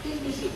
Please be seated.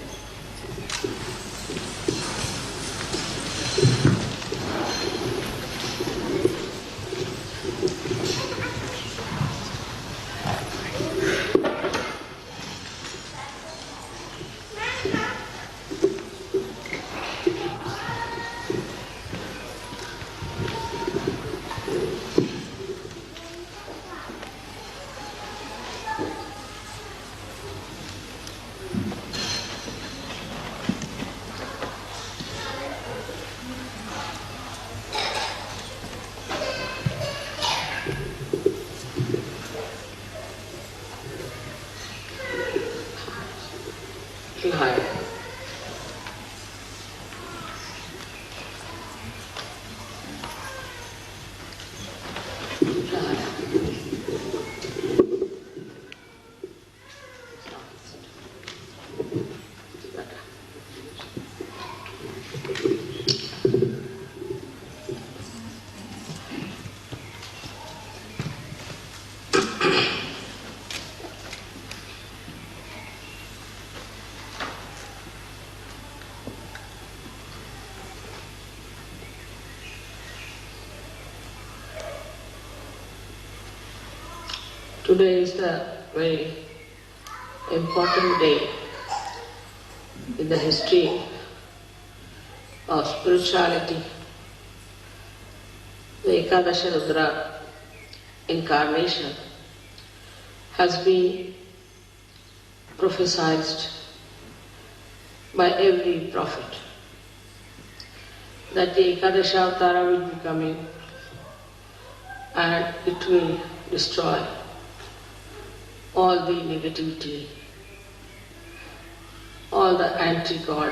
Today is a very important day in the history of spirituality. The Eakadesh Rudra incarnation has been prophesied by every prophet that the Eakadesh Avatara will be coming and it will destroy all the negativity, all the anti-God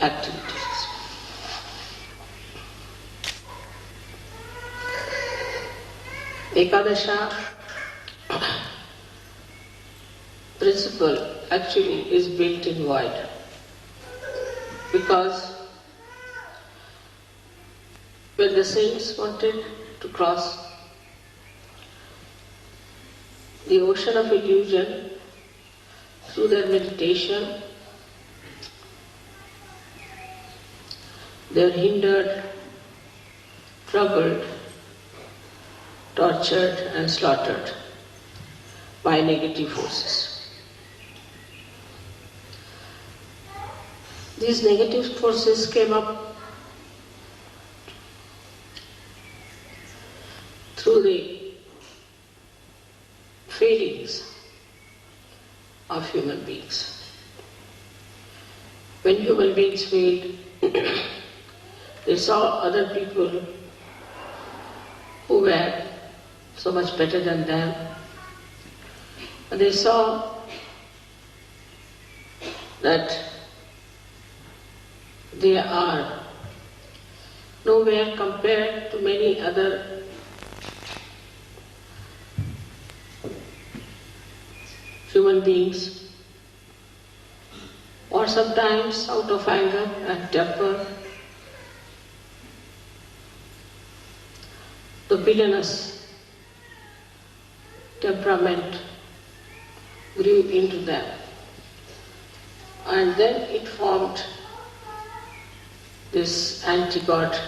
activities. Ekadasha principle actually is built in void, because when the saints wanted to cross the ocean of illusion through their meditation, they are hindered, troubled, tortured and slaughtered by negative forces. These negative forces came up through the feelings of human beings. When human beings failed, they saw other people who were so much better than them, and they saw that they are nowhere compared to many other human beings, or sometimes out of anger and temper, the villainous temperament grew into them, and then it formed this anti-God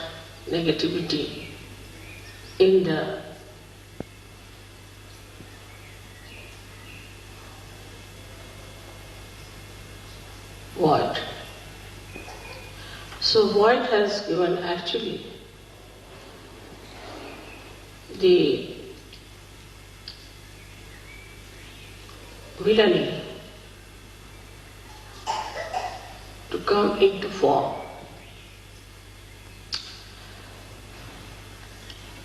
negativity in the void. So void has given actually the villainy to come into form.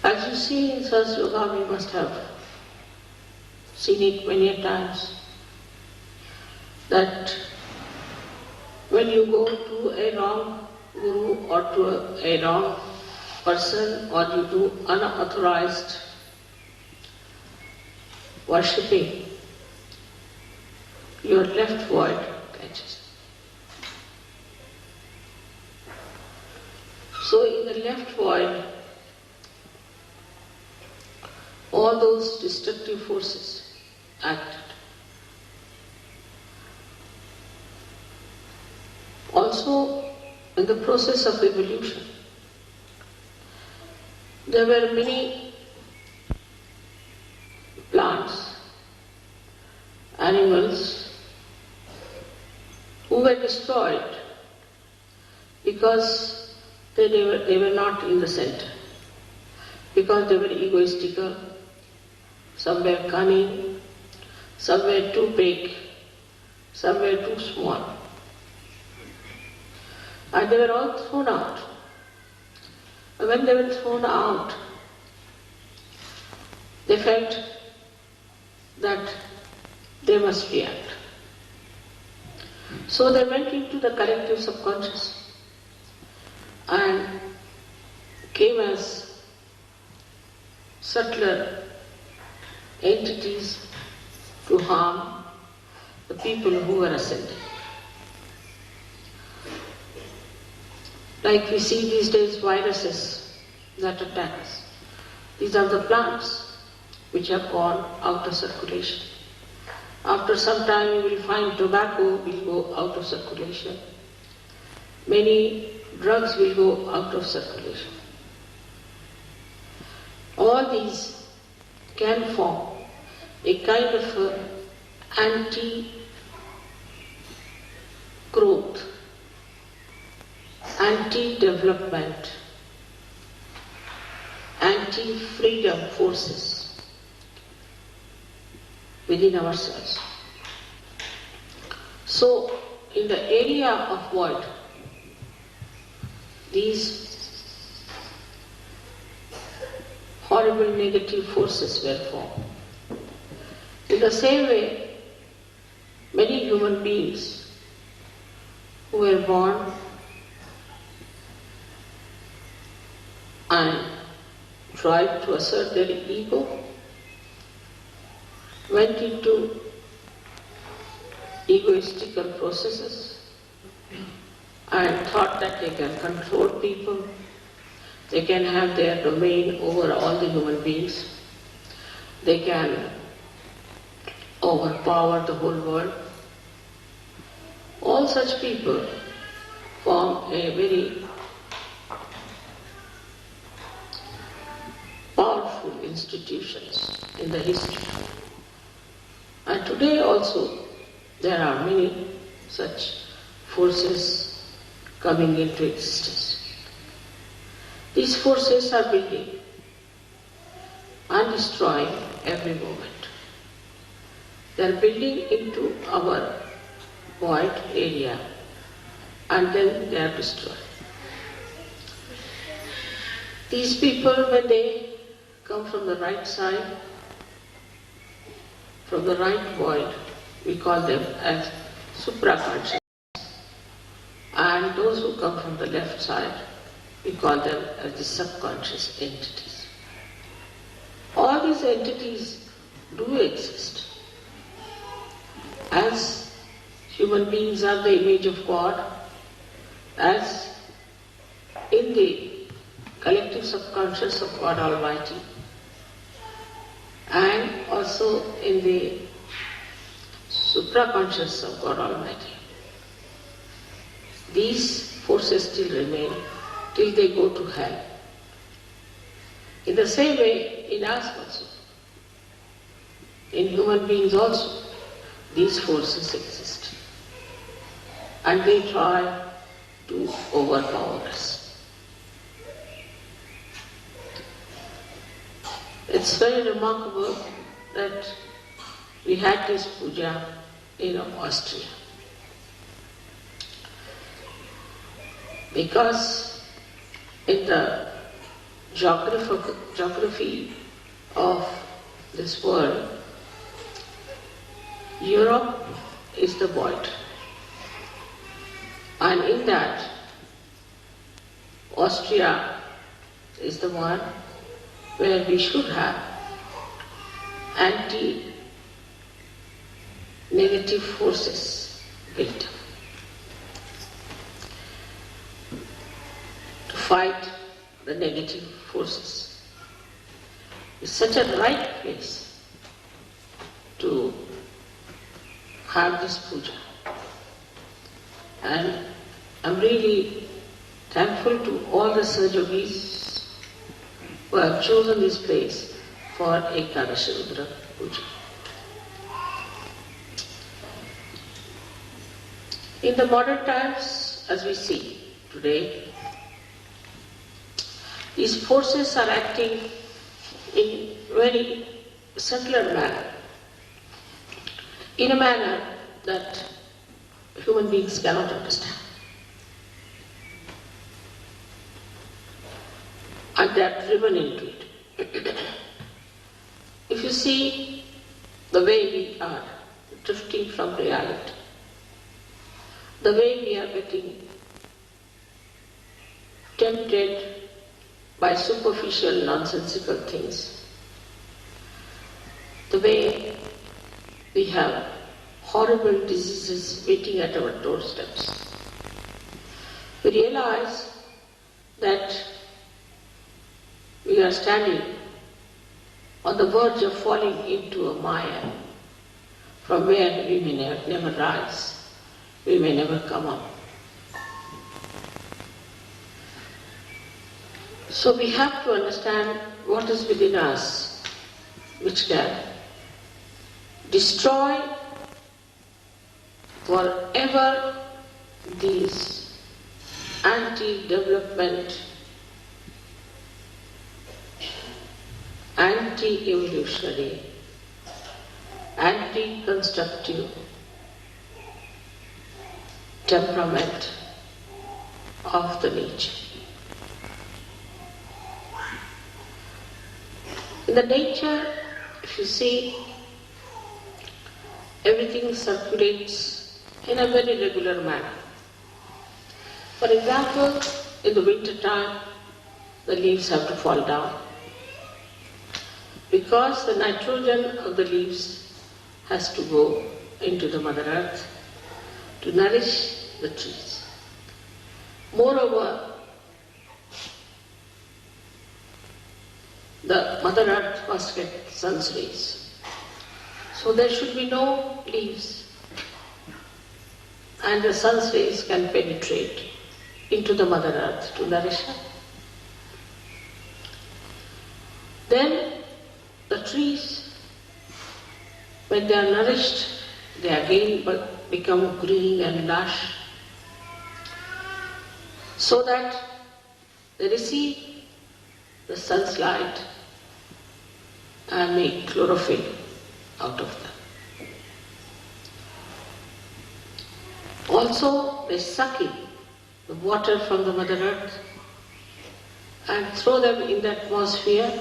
As you see in Sahaj Yoga, we must have seen it many times, that when you go to a wrong guru or to a wrong person, or you do unauthorized worshipping, your left void catches. So in the left void, all those destructive forces acted. also in the process of evolution. There were many plants, animals who were destroyed because they were not in the center, because they were egoistical, some were cunning, some were too big, some were too small. And they were all thrown out. And when they were thrown out, they felt that they must react. So they went into the collective subconscious and came as subtler entities to harm the people who were ascending. Like we see these days viruses that attack us. These are the plants which have gone out of circulation. After some time you will find tobacco will go out of circulation. Many drugs will go out of circulation. All these can form a kind of anti-growth, anti-development, anti-freedom forces within ourselves. So, in the area of void, these horrible negative forces were formed. In the same way, many human beings who were born and tried to assert their ego went into egoistical processes and thought that they can control people, they can have their domain over all the human beings, they can overpower the whole world. All such people form a very powerful institutions in the history. And today also there are many such forces coming into existence. These forces are building and destroying every moment. They are building into our void area and then they are destroyed. These people, when they come from the right side, from the right void, we call them as supraconscious. And those who come from the left side, we call them as the subconscious entities. All these entities do exist. As human beings are the image of God, as in the collective subconscious of God Almighty, and also in the supraconscious of God Almighty. These forces still remain till they go to hell. In the same way, in us also, in human beings also, these forces exist. And they try to overpower us. It's very remarkable that we had this puja in Austria. Because in the geography of this world, Europe is the void. And in that, Austria is the one where we should have anti-negative forces built up to fight the negative forces. It's such a right place to have this puja. And I'm really thankful to all the Sahaj Yogis who have chosen this place for Eakadesh Rudra Puja. In the modern times, as we see today, these forces are acting in very subtler manner, in a manner that human beings cannot understand. And they are driven into it. If you see the way we are drifting from reality, the way we are getting tempted by superficial, nonsensical things, the way we have horrible diseases waiting at our doorsteps, we realize that we are standing on the verge of falling into a mire from where we may never rise, we may never come up. So we have to understand what is within us which can destroy forever these anti-development, anti-evolutionary, anti-constructive temperament of the nature. In the nature, if you see, everything circulates in a very regular manner. For example, in the winter time, the leaves have to fall down because the nitrogen of the leaves has to go into the Mother Earth to nourish the trees. Moreover, the Mother Earth must get sun's rays. So there should be no leaves, and the sun's rays can penetrate into the Mother Earth to nourish her. Then the trees, when they are nourished, they again become green and lush, so that they receive the sun's light and make chlorophyll out of them. Also, they suck in the water from the Mother Earth and throw them in the atmosphere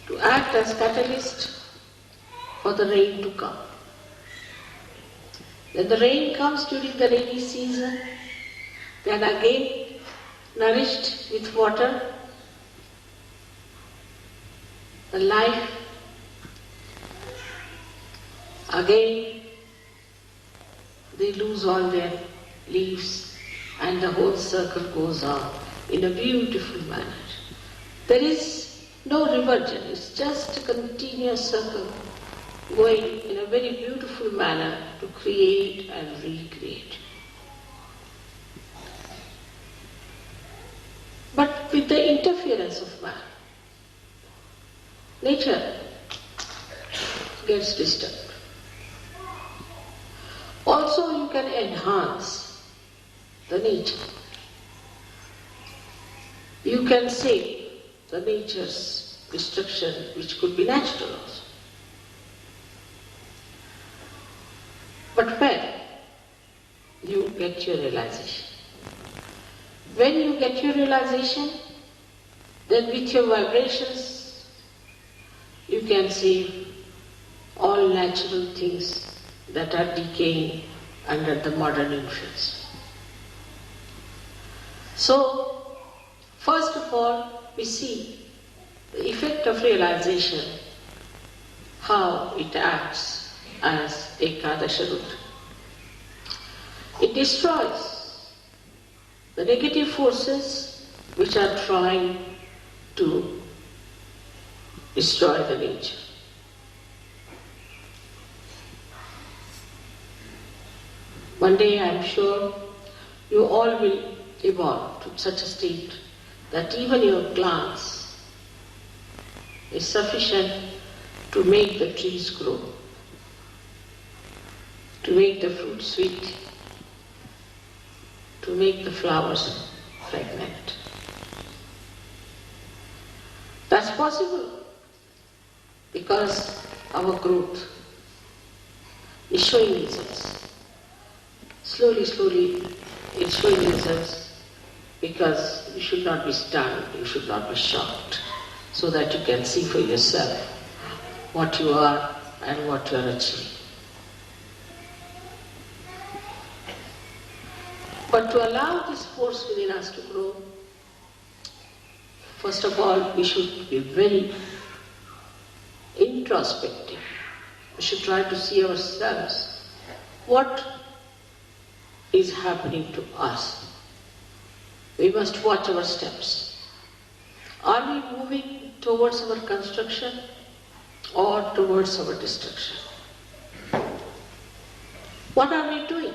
to act as catalyst for the rain to come. When the rain comes during the rainy season, they are again nourished with water. The life again, they lose all their leaves and the whole circle goes on in a beautiful manner. There is no reversion, it's just a continuous circle going in a very beautiful manner to create and recreate. But with the interference of man, nature gets disturbed. Also, you can enhance the nature. You can save the nature's destruction, which could be natural also. But when you get your realization, when you get your realization, then with your vibrations, you can save all natural things that are decaying under the modern influence. So, first of all, we see the effect of realization, how it acts as Eakadesh Rudra. It destroys the negative forces which are trying to destroy the nature. One day I am sure you all will evolve to such a state that even your glance is sufficient to make the trees grow, to make the fruit sweet, to make the flowers fragrant. That's possible because our growth is showing results. Slowly, slowly, it's showing results because you should not be stunned, you should not be shocked, so that you can see for yourself what you are and what you are achieving. But to allow this force within us to grow, first of all, we should be very introspective. We should try to see ourselves. What is happening to us? We must watch our steps. Are we moving towards our construction or towards our destruction? What are we doing?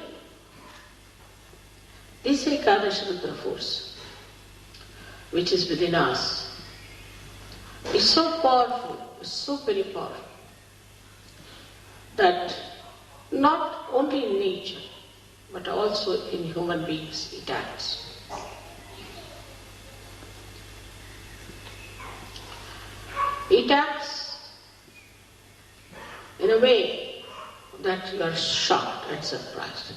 This Eakadesh Rudra force, which is within us, is so powerful, is so very powerful, that not only in nature, but also in human beings it acts. It acts in a way that you are shocked and surprised.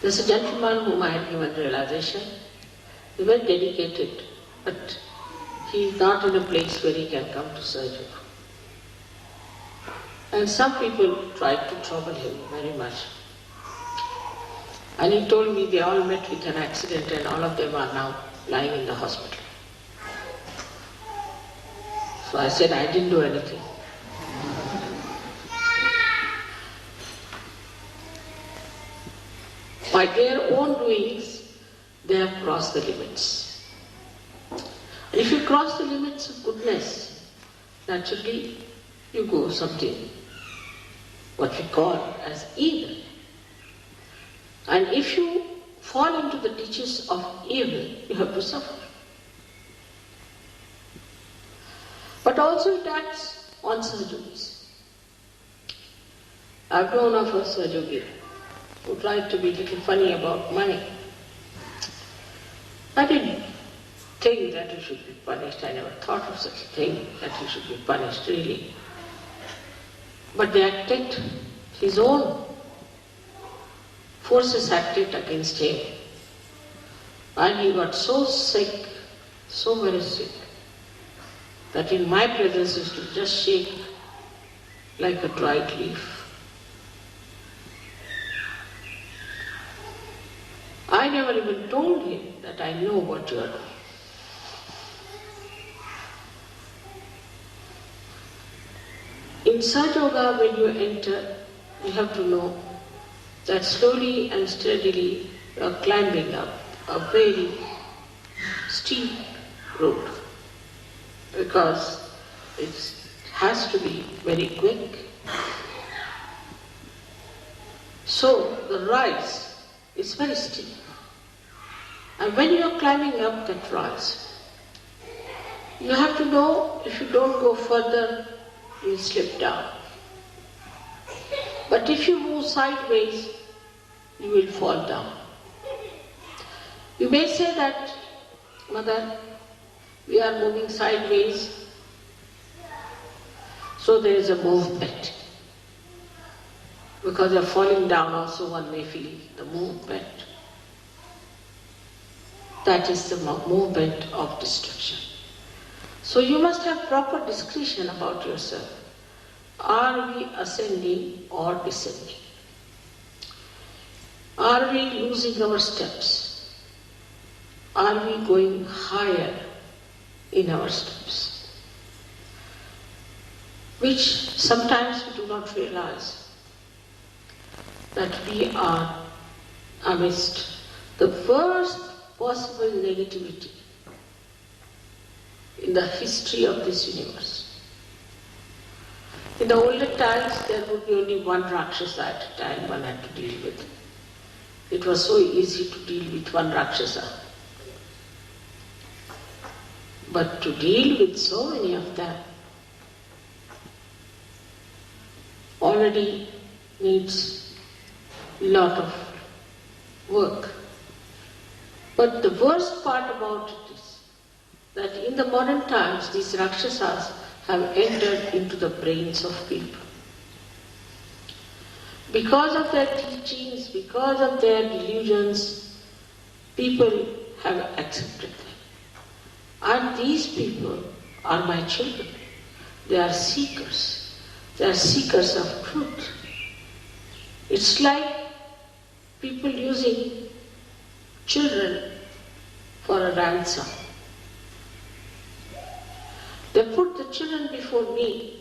There's a gentleman whom I had given realization. He's very dedicated, but he is not in a place where he can come to Sahaj Yog. And some people tried to trouble him very much. And he told me they all met with an accident and all of them are now lying in the hospital. So I said, I didn't do anything. By their own doings, they have crossed the limits. And if you cross the limits of goodness, naturally you go something, what we call as evil. And if you fall into the ditches of evil, you have to suffer. But also it acts on Sahaj Yogis. I've known of a Sahaj Yogi who tried to be a little funny about money. I didn't think that he should be punished. I never thought of such a thing, that he should be punished really. But they acted, his own forces acted against him. And he got so sick, so very sick, that in my presence he used to just shake like a dried leaf. I never even told him that I know what you are doing. In Sahaj Yoga, when you enter, you have to know that slowly and steadily you are climbing up a very steep road, because it has to be very quick. So the rise is very steep. And when you are climbing up that rise, you have to know if you don't go further, you will slip down. But if you move sideways, you will fall down. You may say that, Mother, we are moving sideways, so there is a movement. Because of falling down also one may feel the movement. That is the movement of destruction. So you must have proper discretion about yourself. Are we ascending or descending? Are we losing our steps? Are we going higher in our steps? Which sometimes we do not realize that we are amidst the worst possible negativity in the history of this universe. In the olden times, there would be only one Rakshasa at a time one had to deal with. It was so easy to deal with one Rakshasa. But to deal with so many of them already needs a lot of work. But the worst part about it is that in the modern times, these Rakshasas have entered into the brains of people. Because of their teachings, because of their delusions, people have accepted them. And these people are my children. They are seekers. They are seekers of truth. It's like people using children for a ransom. They put the children before me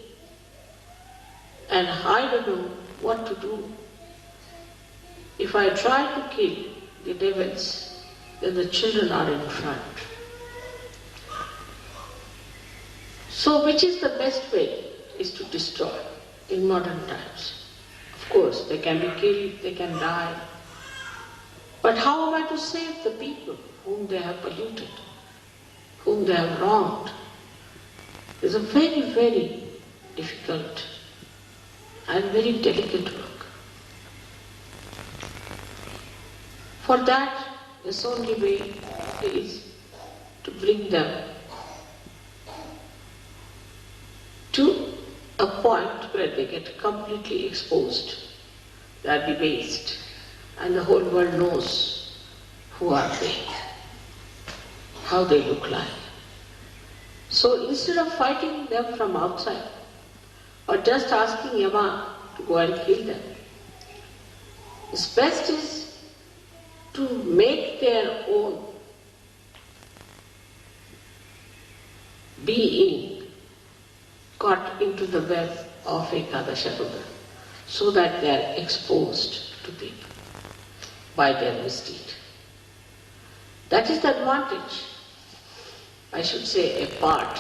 and I don't know what to do. If I try to kill the devils, then the children are in front. So which is the best way? Is to destroy in modern times. Of course, they can be killed, they can die. But how am I to save the people whom they have polluted, whom they have wronged? It's a very, very difficult and very delicate work. For that, the only way is to bring them to a point where they get completely exposed, they are debased, and the whole world knows who are they, how they look like. So instead of fighting them from outside, or just asking Yama to go and kill them, it's best is to make their own being caught into the web of Eakadesh Rudra, so that they are exposed to people by their misdeed. That is the advantage, I should say, a part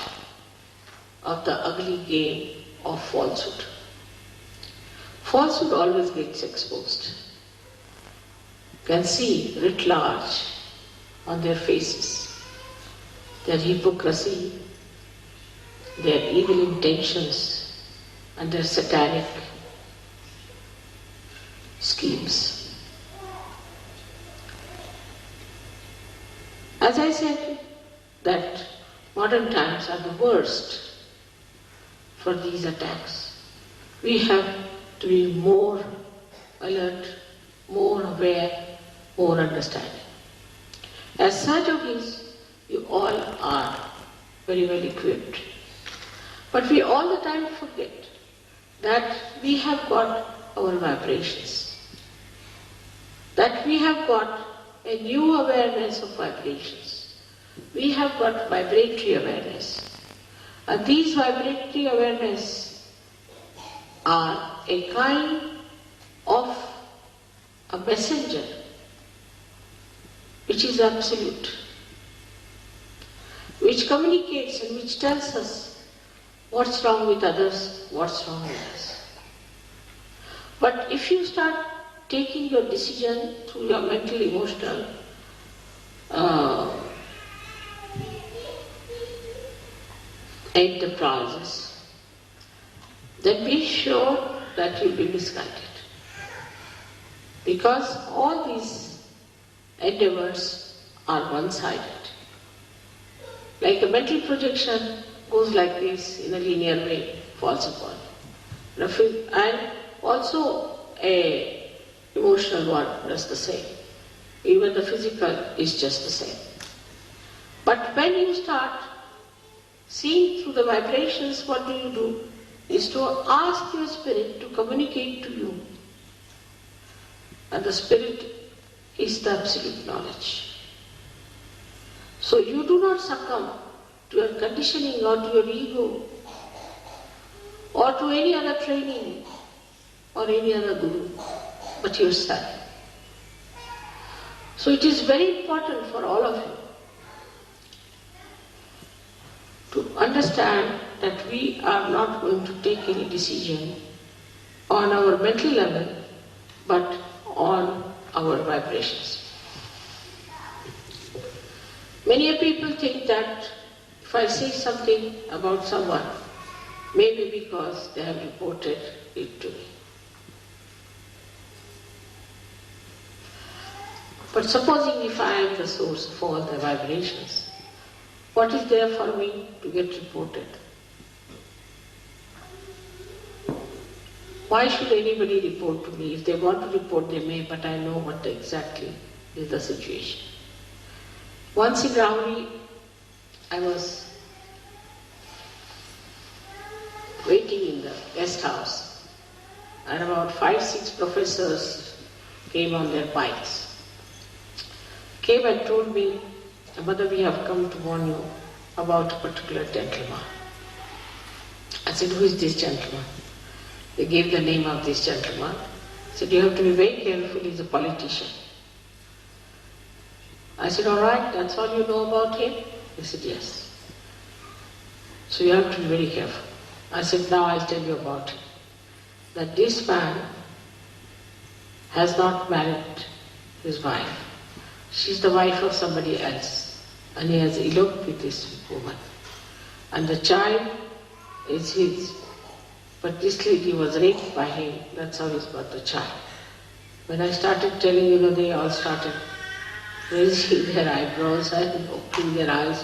of the ugly game of falsehood. Falsehood always gets exposed. You can see writ large on their faces, their hypocrisy, their evil intentions, and their satanic schemes. As I said, that modern times are the worst for these attacks. We have to be more alert, more aware, more understanding. As Sahaj Yogis, you all are very well equipped. But we all the time forget that we have got our vibrations, that we have got a new awareness of vibrations. We have got vibratory awareness. And these vibratory awareness are a kind of a messenger which is absolute, which communicates and which tells us what's wrong with others, what's wrong with us. But if you start taking your decision through your mental, emotional enterprises, then be sure that you'll be misguided. Because all these endeavors are one-sided. Like a mental projection goes like this in a linear way, falls upon. And also a emotional one does the same. Even the physical is just the same. But when you start seeing through the vibrations, what do? Is to ask your spirit to communicate to you. And the spirit is the absolute knowledge. So you do not succumb to your conditioning or to your ego or to any other training or any other guru, but yourself. So it is very important for all of you to understand that we are not going to take any decision on our mental level, but on our vibrations. Many people think that if I say something about someone, maybe because they have reported it to me. But supposing if I am the source of all the vibrations, what is there for me to get reported? Why should anybody report to me? If they want to report, they may, but I know what exactly is the situation. Once in Rauri, I was waiting in the guest house, and about 5-6 professors came on their bikes. Came and told me, "Mother, we have come to warn you about a particular gentleman." I said, "Who is this gentleman?" They gave the name of this gentleman. I said, "You have to be very careful, he's a politician." I said, "All right, that's all you know about him?" He said, "Yes." "So you have to be very careful." I said, "Now I'll tell you about him. That this man has not married his wife. She's the wife of somebody else, and he has eloped with this woman. And the child is his, but this lady was raped by him, that's how he's got the child." When I started telling, they all started raising their eyebrows and opening their eyes.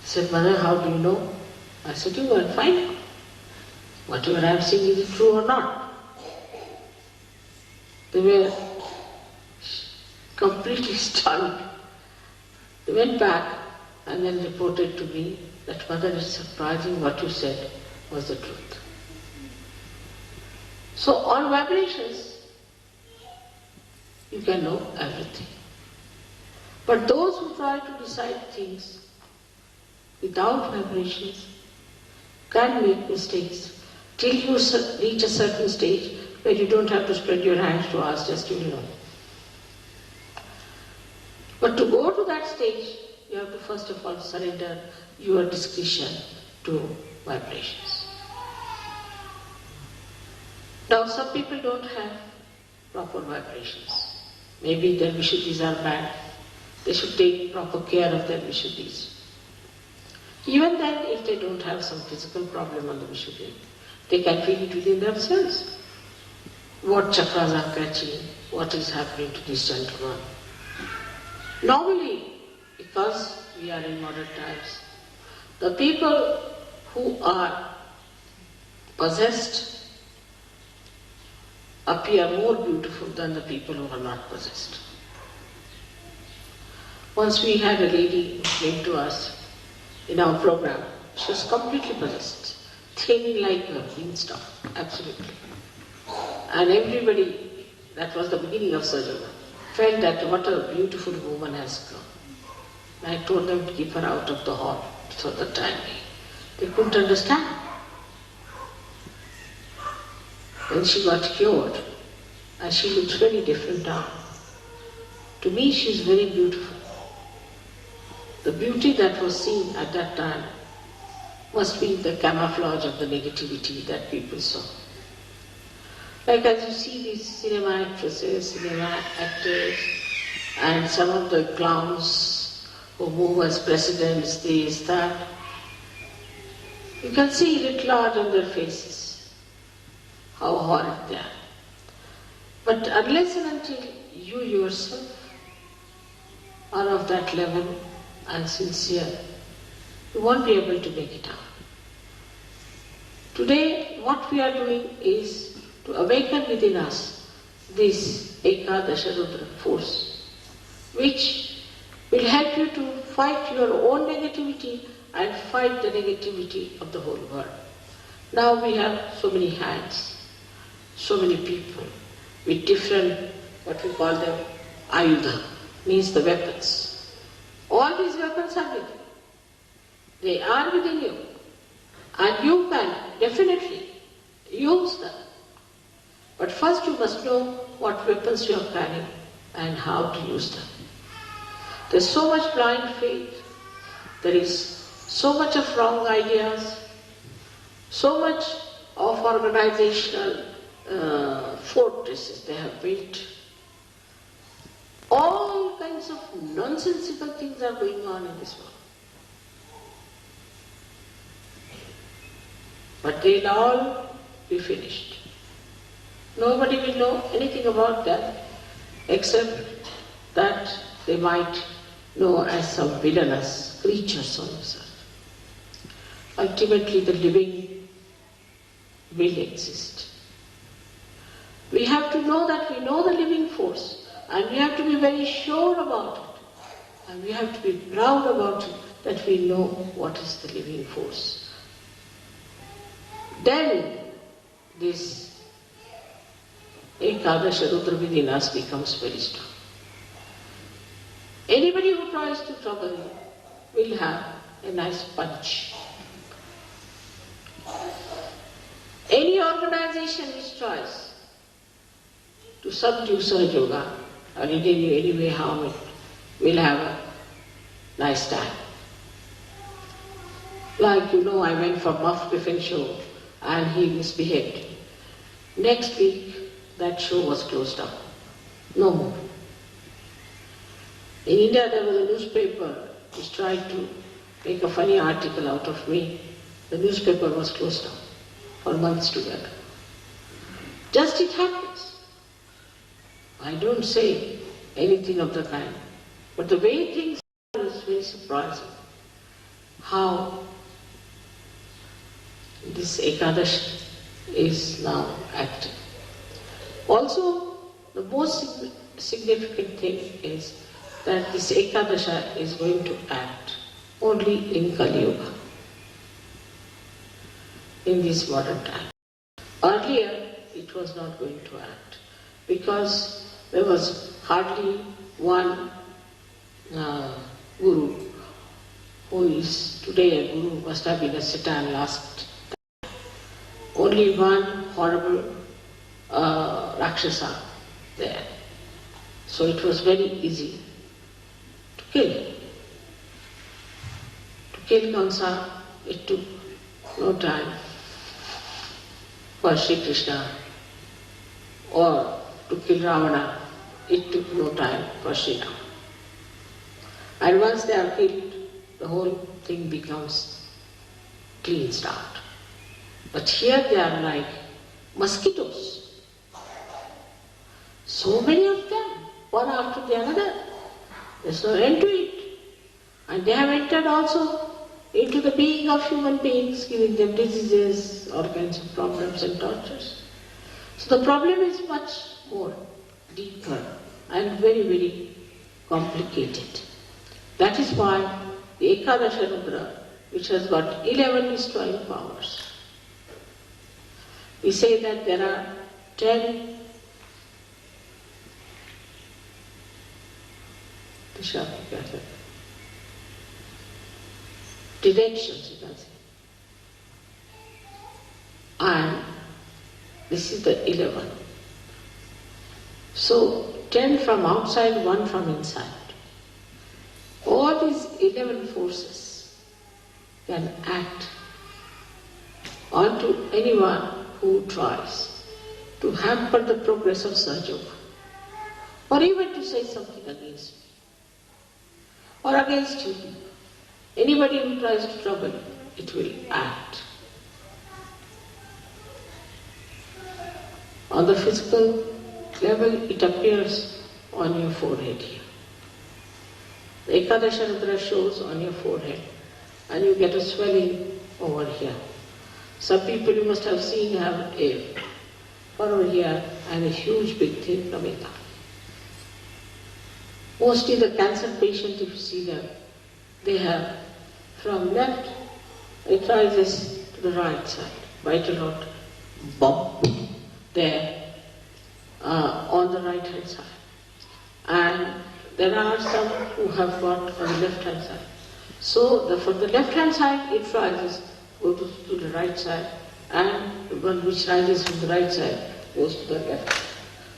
He said, "Mother, how do you know?" I said, "You go and find out. Whatever I am saying, is it true or not?" They were completely stunned. They went back and then reported to me that, "Mother, it's surprising what you said was the truth." So on vibrations, you can know everything. But those who try to decide things without vibrations can make mistakes till you reach a certain stage where you don't have to spread your hands to ask, just you know. But to go to that stage, you have to first of all surrender your discretion to vibrations. Now some people don't have proper vibrations. Maybe their Vishuddhis are bad. They should take proper care of their Vishuddhis. Even then, if they don't have some physical problem on the Vishuddhi, they can feel it within themselves. What chakras are catching, what is happening to this gentleman. Normally, because we are in modern times, the people who are possessed appear more beautiful than the people who are not possessed. Once we had a lady who came to us in our program. She was completely possessed, thin like a beanstalk, absolutely. And everybody, that was the beginning of surgery, felt that what a beautiful woman has come. And I told them to keep her out of the hall for the time being. They couldn't understand. When she got cured, and she looks very different now. To me, she is very beautiful. The beauty that was seen at that time must be the camouflage of the negativity that people saw. Like as you see these cinema actresses, cinema actors, and some of the clowns who move as presidents, this, that, you can see it large on their faces, how horrid they are. But unless and until you yourself are of that level and sincere, you won't be able to make it out. Today, what we are doing is to awaken within us this Eakadesh Rudra force, which will help you to fight your own negativity and fight the negativity of the whole world. Now we have so many hands, so many people with different, what we call them, ayudha, means the weapons. All these weapons are within. They are within you. And you can definitely use them. But first you must know what weapons you are carrying and how to use them. There is so much blind faith. There is so much of wrong ideas. So much of organizational fortresses they have built. All kinds of nonsensical things are going on in this world. But they'll all be finished. Nobody will know anything about that except that they might know as some villainous creatures on this earth. Ultimately, the living will exist. We have to know that we know the living force, and we have to be very sure about it. And we have to be proud about it, that we know what is the living force. Then this Eakadesh Rudra within us becomes very strong. Anybody who tries to trouble you will have a nice punch. Any organization which tries to subdue Sahaj Yoga or in any way harm it will have a nice time. Like I went for Muff Griffin show and he misbehaved. Next week that show was closed down. No more. In India there was a newspaper which tried to make a funny article out of me. The newspaper was closed down for months together. Just it happens. I don't say anything of the kind. But the way things are is very surprising. How this Eekadesh is now active. Also, the most significant thing is that this Eekadasha is going to act only in Kali Yuga, in this modern time. Earlier, it was not going to act because there was hardly one guru who is today a guru, must have been a Satan last time. Only one horrible Rakshasa there. So it was very easy to kill. To kill Kamsa, it took no time for Sri Krishna, or to kill Ravana, it took no time for Sri Ram. And once they are killed, the whole thing becomes clean start. But here they are like mosquitoes. So many of them, one after the other. There's no end to it. And they have entered also into the being of human beings, giving them diseases, all kinds of problems and tortures. So the problem is much more deeper and very, very complicated. That is why the Eekadesh Rudra, which has got 11 destroying powers, we say that there are 10 directions, you can say. And this is the 11. So 10 from outside, 1 from inside. All these 11 forces can act onto anyone who tries to hamper the progress of Sahaj Yoga, or even to say something against me, or against you. Anybody who tries to trouble you, it will act. On the physical level, it appears on your forehead here. The Eekadesh Rudra shows on your forehead, and you get a swelling over here. Some people you must have seen have a furrow here and a huge big thing coming up. Mostly the cancer patient, if you see them, they have from left, it rises to the right side, vital rod, bump, there on the right hand side. And there are some who have got on the left hand side. So for the left hand side, it rises, goes to the right side, and the one which rises from the right side goes to the left.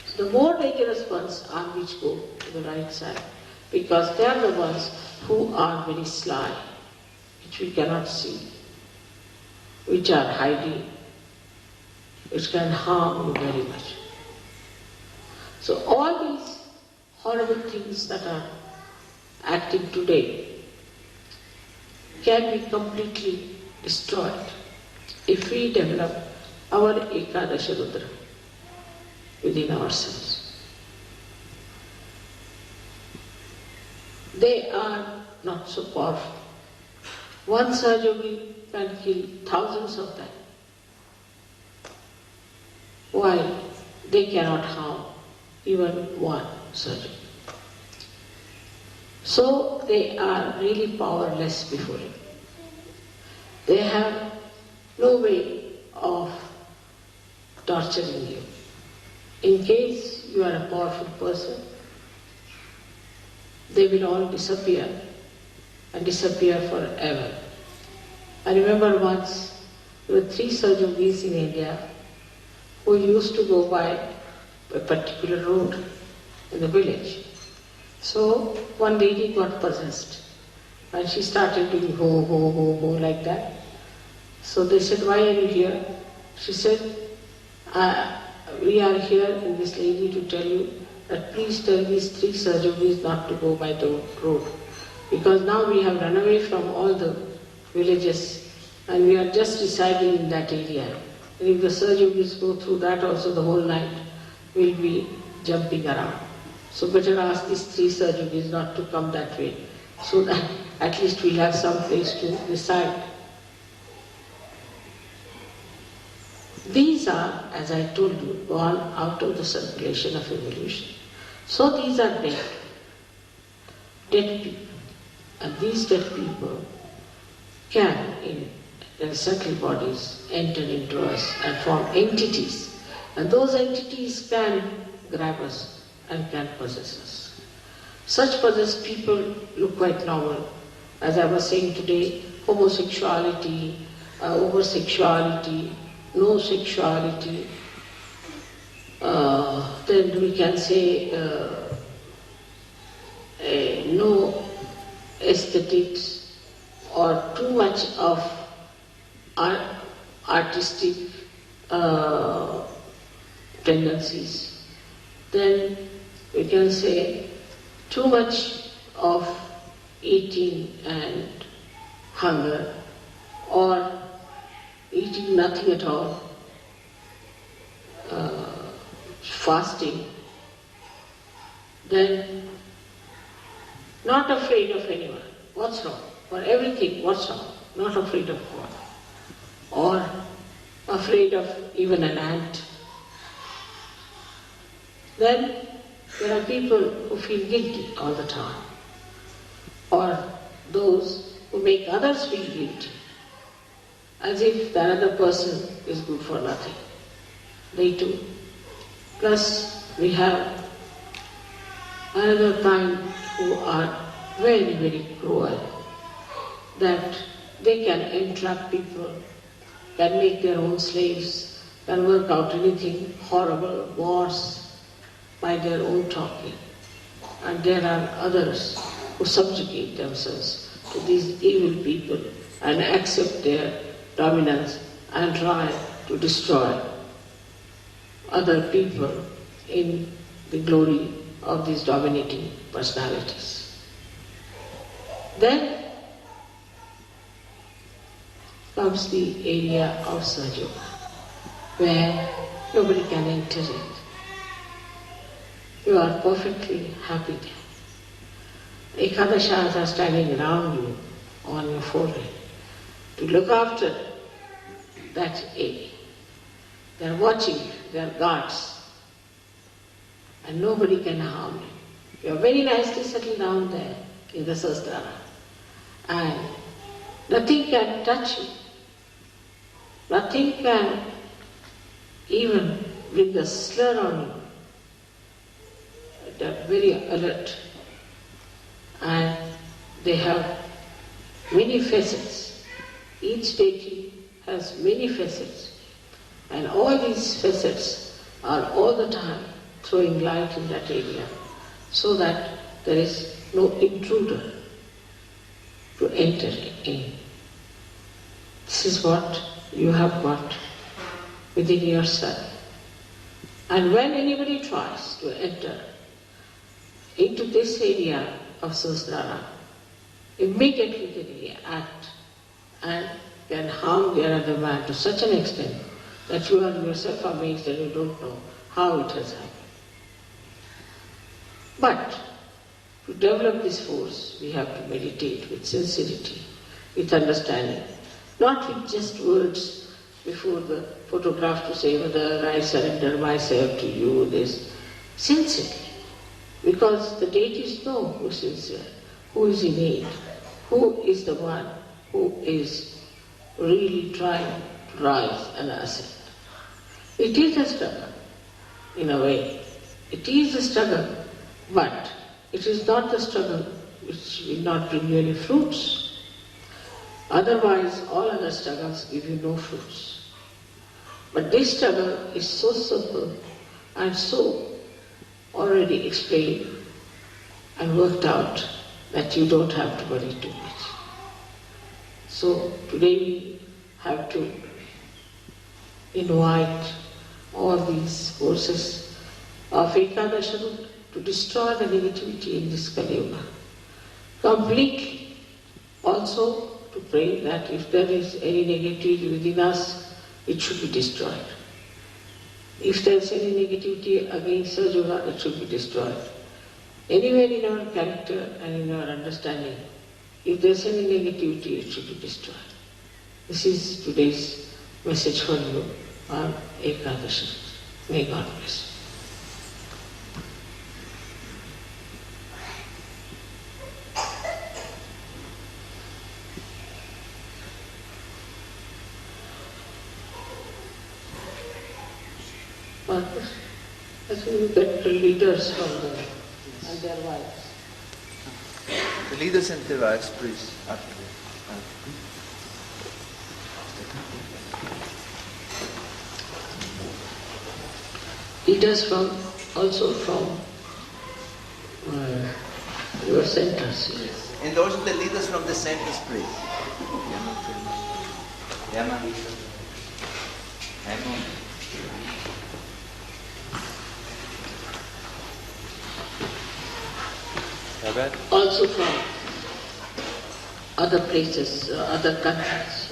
So the more dangerous ones are which go to the right side, because they are the ones who are very sly, which we cannot see. which are hiding, which can harm you very much. So all these horrible things that are acting today can be completely destroyed if we develop our Eakadesh Rudra within ourselves. They are not so powerful. One Sahaj Yogi can kill thousands of them, while they cannot harm even one Sahaj Yogi. So they are really powerless before him. They have no way of torturing you. In case you are a powerful person, they will all disappear and disappear forever. I remember once there were 3 Sahaj Yogis in India who used to go by a particular road in the village. So one lady got possessed and she started doing ho, ho, ho, ho like that. So they said, "Why are you here?" She said, "We are here in this lady to tell you that please tell these 3 Sahaj Yogis not to go by the road. Because now we have run away from all the villages and we are just residing in that area. And if the Sahaj Yogis go through that also the whole night, we'll be jumping around. So better ask these 3 Sahaj Yogis not to come that way, so that at least we'll have some place to reside." These are, as I told you, gone out of the circulation of evolution. So these are dead people. And these dead people can, in their subtle bodies, enter into us and form entities. And those entities can grab us and can possess us. Such possessed people look quite normal. As I was saying today, homosexuality, oversexuality, no sexuality, then we can say no aesthetics or too much of artistic tendencies. Then we can say too much of eating and hunger, or eating nothing at all, fasting. Then not afraid of anyone. What's wrong? For everything, what's wrong? Not afraid of God. Or afraid of even an ant. Then there are people who feel guilty all the time. Or those who make others feel guilty, as if the other person is good for nothing. They too. Plus we have another kind who are very, very cruel, that they can entrap people, can make their own slaves, can work out anything horrible, wars, by their own talking. And there are others who subjugate themselves to these evil people and accept their dominance and try to destroy other people in the glory of these dominating personalities. Then comes the area of Sahaj Yoga, where nobody can enter it. You are perfectly happy there. Ekadashas are standing around you on your forehead to look after that area. They are watching, they are guards, and nobody can harm you. You are very nicely settled down there in the sasdhana, and nothing can touch you. Nothing can even bring a slur on you. They are very alert, and they have many facets. Each deity has many facets, and all these facets are all the time throwing light in that area, so that there is no intruder to enter in. This is what you have got within yourself. And when anybody tries to enter into this area of Sahasrara, immediately they react and can harm the other man to such an extent that you are yourself amazed and you don't know how it has happened. But to develop this force, we have to meditate with sincerity, with understanding, not with just words before the photograph to say, Mother, I surrender myself to you, this. Sincerely. Because the deities know who is sincere, who is in need, who is the one who is really trying to rise and ascend. It is a struggle, in a way. It is a struggle, but it is not the struggle which will not bring you any fruits. Otherwise, all other struggles give you no fruits. But this struggle is so simple and so already explained and worked out that you don't have to worry too much. So today we have to invite all these forces of Eakadesh Rudra to destroy the negativity in this Kali Yuga. Completely. Also to pray that if there is any negativity within us, it should be destroyed. If there is any negativity against Sahaj Yoga, it should be destroyed. Anywhere in our character and in our understanding, if there is any negativity, it should be destroyed. This is today's message for you on Eekadesh. May God bless you. I think you get the leaders from them and their wives. The leaders and their wives, please. Leaders also from your centers. Yes. And also the leaders from the centers, please. Also from other places, other countries.